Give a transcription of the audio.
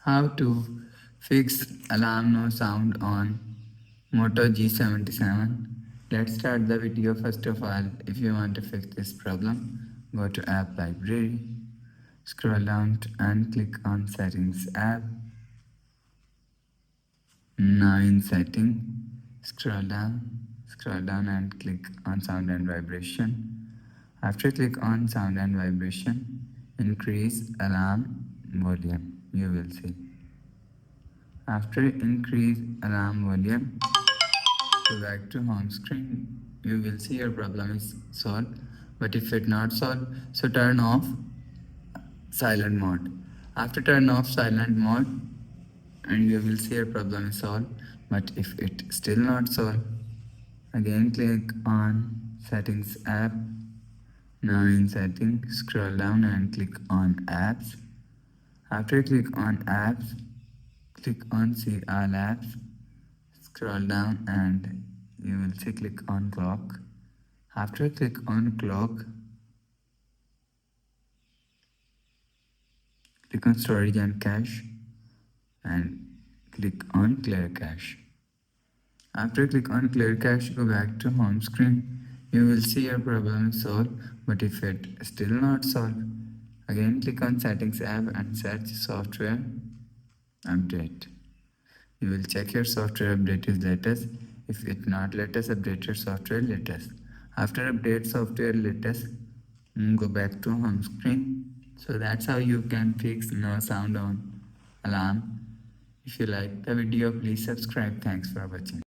How to fix alarm no sound on Moto G77. Let's start the video. First of all, if you want to fix this problem, go to App Library, scroll down and click on Settings app. Now in Setting, scroll down and click on Sound and Vibration. After click on Sound and Vibration, increase alarm volume. You will see. After increase alarm volume, go back to home screen. You will see your problem is solved. But if it not solved, so turn off silent mode. After turn off silent mode, and you will see your problem is solved. But if it still not solved, again click on Settings app. Now in Settings, scroll down and click on Apps. After click on Apps, click on See All Apps. Scroll down and you will see click on Clock. After click on Clock, click on Storage and Cache and click on Clear Cache. After click on Clear Cache, go back to home screen. You will see your problem is solved, but if it still not solved, again click on Settings app and search Software Update. You will check your software update is latest. If it not latest, update your software latest. After update software latest, go back to home screen. So that's how you can fix no sound on alarm. If you like the video, please subscribe. Thanks for watching.